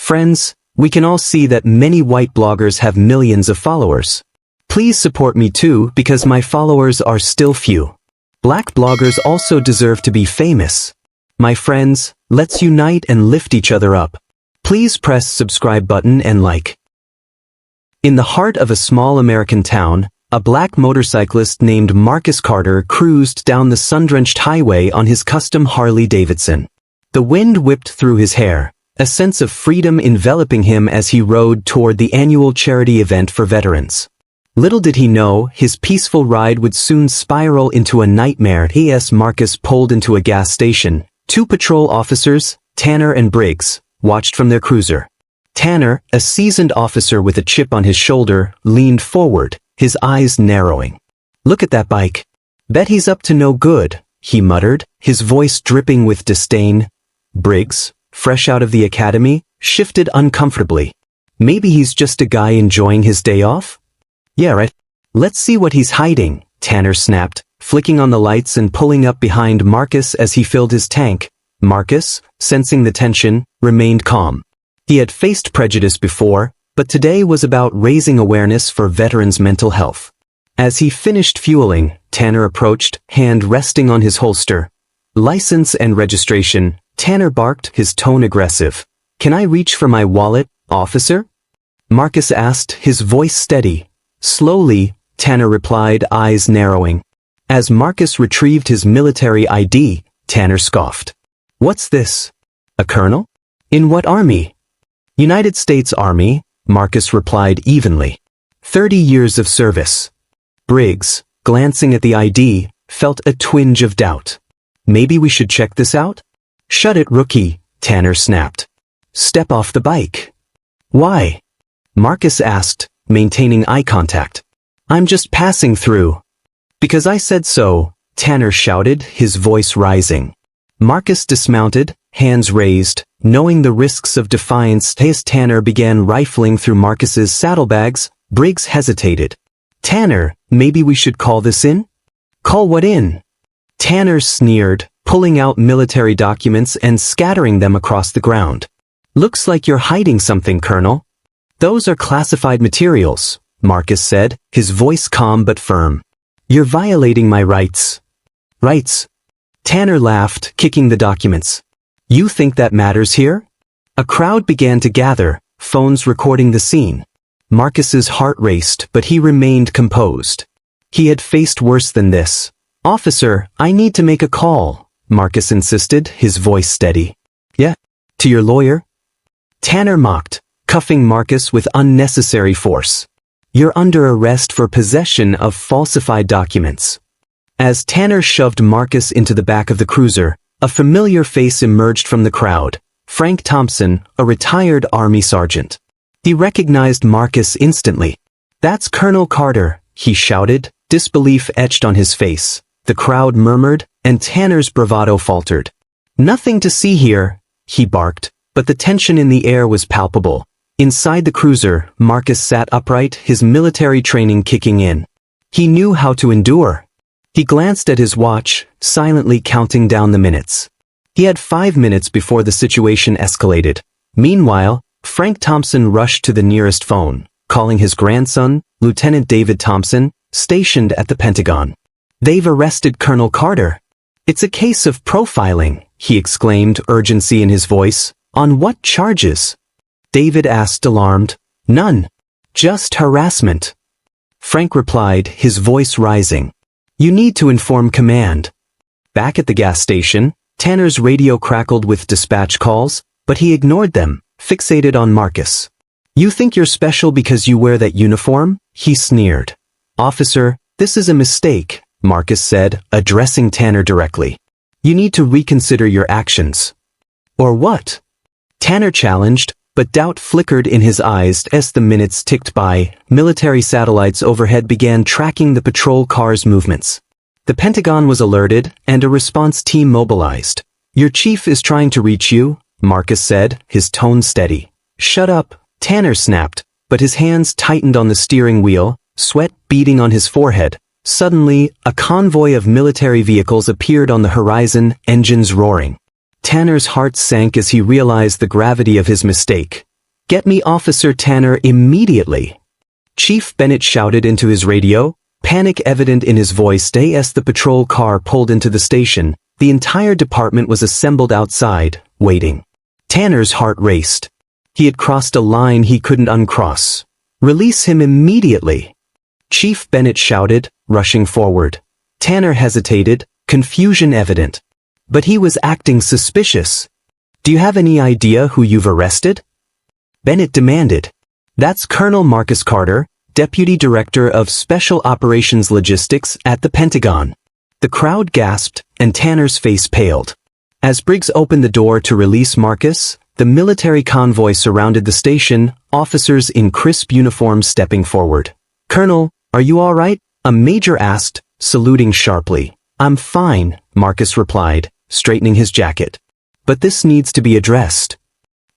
Friends, we can all see that many white bloggers have millions of followers. Please support me too because my followers are still few. Black bloggers also deserve to be famous. My friends, let's unite and lift each other up. Please press subscribe button and like. In the heart of a small American town, a black motorcyclist named Marcus Carter cruised down the sun-drenched highway on his custom Harley-Davidson. The wind whipped through his hair, a sense of freedom enveloping him as he rode toward the annual charity event for veterans. Little did he know, his peaceful ride would soon spiral into a nightmare. As Marcus pulled into a gas station, two patrol officers, Tanner and Briggs, watched from their cruiser. Tanner, a seasoned officer with a chip on his shoulder, leaned forward, his eyes narrowing. "Look at that bike. Bet he's up to no good," he muttered, his voice dripping with disdain. Briggs, fresh out of the academy, shifted uncomfortably. "Maybe he's just a guy enjoying his day off?" "Yeah, right. Let's see what he's hiding," Tanner snapped, flicking on the lights and pulling up behind Marcus as he filled his tank. Marcus, sensing the tension, remained calm. He had faced prejudice before, but today was about raising awareness for veterans' mental health. As he finished fueling, Tanner approached, hand resting on his holster. "License and registration," Tanner barked, his tone aggressive. "Can I reach for my wallet, officer?" Marcus asked, his voice steady. "Slowly," Tanner replied, eyes narrowing. As Marcus retrieved his military ID, Tanner scoffed. "What's this? A colonel? In what army?" "United States Army," Marcus replied evenly. 30 years of service." Briggs, glancing at the ID, felt a twinge of doubt. "Maybe we should check this out?" "Shut it, rookie," Tanner snapped. "Step off the bike." "Why?" Marcus asked, maintaining eye contact. "I'm just passing through." "Because I said so," Tanner shouted, his voice rising. Marcus dismounted, hands raised, knowing the risks of defiance. As Tanner began rifling through Marcus's saddlebags, Briggs hesitated. "Tanner, maybe we should call this in?" "Call what in?" Tanner sneered, pulling out military documents and scattering them across the ground. "Looks like you're hiding something, Colonel." "Those are classified materials," Marcus said, his voice calm but firm. "You're violating my rights." "Rights?" Tanner laughed, kicking the documents. "You think that matters here?" A crowd began to gather, phones recording the scene. Marcus's heart raced, but he remained composed. He had faced worse than this. "Officer, I need to make a call," Marcus insisted, his voice steady. "Yeah? To your lawyer?" Tanner mocked, cuffing Marcus with unnecessary force. "You're under arrest for possession of falsified documents." As Tanner shoved Marcus into the back of the cruiser, a familiar face emerged from the crowd. Frank Thompson, a retired Army sergeant. He recognized Marcus instantly. "That's Colonel Carter," he shouted, disbelief etched on his face. The crowd murmured, and Tanner's bravado faltered. "Nothing to see here," he barked, but the tension in the air was palpable. Inside the cruiser, Marcus sat upright, his military training kicking in. He knew how to endure. He glanced at his watch, silently counting down the minutes. He had 5 minutes before the situation escalated. Meanwhile, Frank Thompson rushed to the nearest phone, calling his grandson, Lieutenant David Thompson, stationed at the Pentagon. "They've arrested Colonel Carter." "It's a case of profiling," he exclaimed, urgency in his voice. "On what charges?" David asked, alarmed. "None. Just harassment." Frank replied, his voice rising. "You need to inform command." Back at the gas station, Tanner's radio crackled with dispatch calls, but he ignored them, fixated on Marcus. "You think you're special because you wear that uniform?" he sneered. "Officer, this is a mistake," Marcus said, addressing Tanner directly. "You need to reconsider your actions." "Or what?" Tanner challenged, but doubt flickered in his eyes as the minutes ticked by. Military satellites overhead began tracking the patrol cars' movements. The Pentagon was alerted, and a response team mobilized. "Your chief is trying to reach you," Marcus said, his tone steady. "Shut up," Tanner snapped, but his hands tightened on the steering wheel, sweat beading on his forehead. Suddenly, a convoy of military vehicles appeared on the horizon, engines roaring. Tanner's heart sank as he realized the gravity of his mistake. "Get me Officer Tanner immediately." Chief Bennett shouted into his radio, panic evident in his voice. As the patrol car pulled into the station, the entire department was assembled outside, waiting. Tanner's heart raced. He had crossed a line he couldn't uncross. "Release him immediately." Chief Bennett shouted, rushing forward. Tanner hesitated, confusion evident. But he was acting suspicious. "Do you have any idea who you've arrested?" Bennett demanded. "That's Colonel Marcus Carter, Deputy Director of Special Operations Logistics at the Pentagon." The crowd gasped, and Tanner's face paled. As Briggs opened the door to release Marcus, the military convoy surrounded the station, officers in crisp uniforms stepping forward. "Colonel, are you all right?" a major asked, saluting sharply. "I'm fine," Marcus replied, straightening his jacket. "But this needs to be addressed."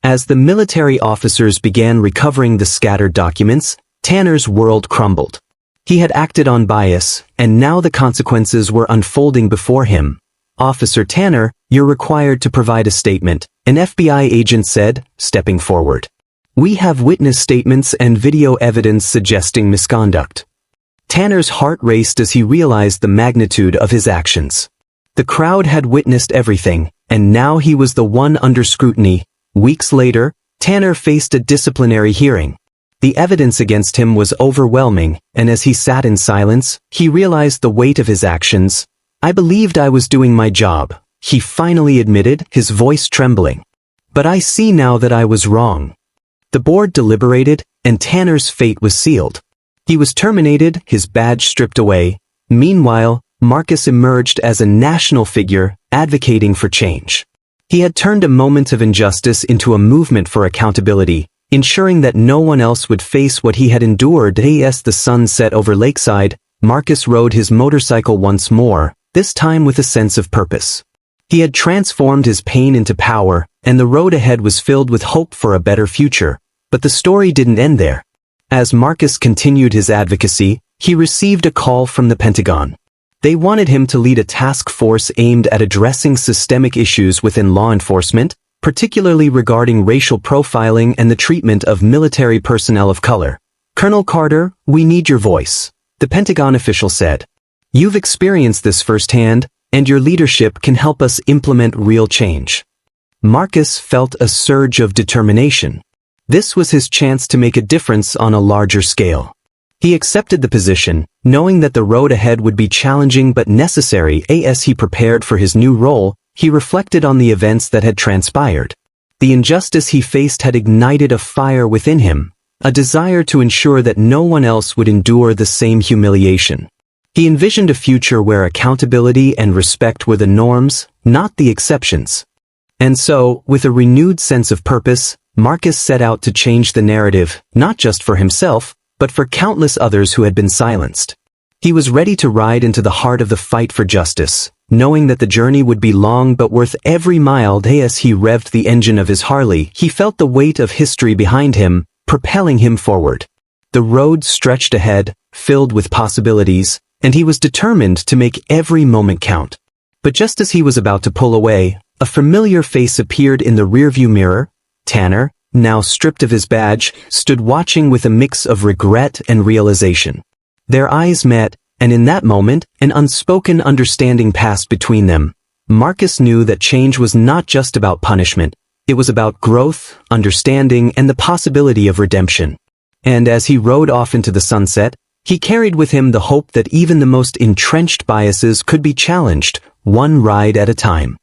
As the military officers began recovering the scattered documents, Tanner's world crumbled. He had acted on bias, and now the consequences were unfolding before him. "Officer Tanner, you're required to provide a statement," an FBI agent said, stepping forward. "We have witness statements and video evidence suggesting misconduct." Tanner's heart raced as he realized the magnitude of his actions. The crowd had witnessed everything, and now he was the one under scrutiny. Weeks later, Tanner faced a disciplinary hearing. The evidence against him was overwhelming, and as he sat in silence, he realized the weight of his actions. "I believed I was doing my job," he finally admitted, his voice trembling. "But I see now that I was wrong." The board deliberated, and Tanner's fate was sealed. He was terminated, his badge stripped away. Meanwhile, Marcus emerged as a national figure, advocating for change. He had turned a moment of injustice into a movement for accountability, ensuring that no one else would face what he had endured. As the sun set over Lakeside, Marcus rode his motorcycle once more, this time with a sense of purpose. He had transformed his pain into power, and the road ahead was filled with hope for a better future. But the story didn't end there. As Marcus continued his advocacy, he received a call from the Pentagon. They wanted him to lead a task force aimed at addressing systemic issues within law enforcement, particularly regarding racial profiling and the treatment of military personnel of color. "Colonel Carter, we need your voice," the Pentagon official said. "You've experienced this firsthand, and your leadership can help us implement real change." Marcus felt a surge of determination. This was his chance to make a difference on a larger scale. He accepted the position, knowing that the road ahead would be challenging but necessary. As he prepared for his new role, he reflected on the events that had transpired. The injustice he faced had ignited a fire within him, a desire to ensure that no one else would endure the same humiliation. He envisioned a future where accountability and respect were the norms, not the exceptions. And so, with a renewed sense of purpose, Marcus set out to change the narrative, not just for himself, but for countless others who had been silenced. He was ready to ride into the heart of the fight for justice, knowing that the journey would be long but worth every mile. As he revved the engine of his Harley, he felt the weight of history behind him, propelling him forward. The road stretched ahead, filled with possibilities, and he was determined to make every moment count. But just as he was about to pull away, a familiar face appeared in the rearview mirror. Tanner, now stripped of his badge, stood watching with a mix of regret and realization. Their eyes met, and in that moment, an unspoken understanding passed between them. Marcus knew that change was not just about punishment. It was about growth, understanding, and the possibility of redemption. And as he rode off into the sunset, he carried with him the hope that even the most entrenched biases could be challenged, one ride at a time.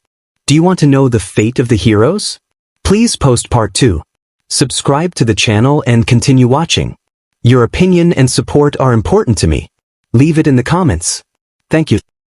Do you want to know the fate of the heroes? Please post part 2. Subscribe to the channel and continue watching. Your opinion and support are important to me. Leave it in the comments. Thank you.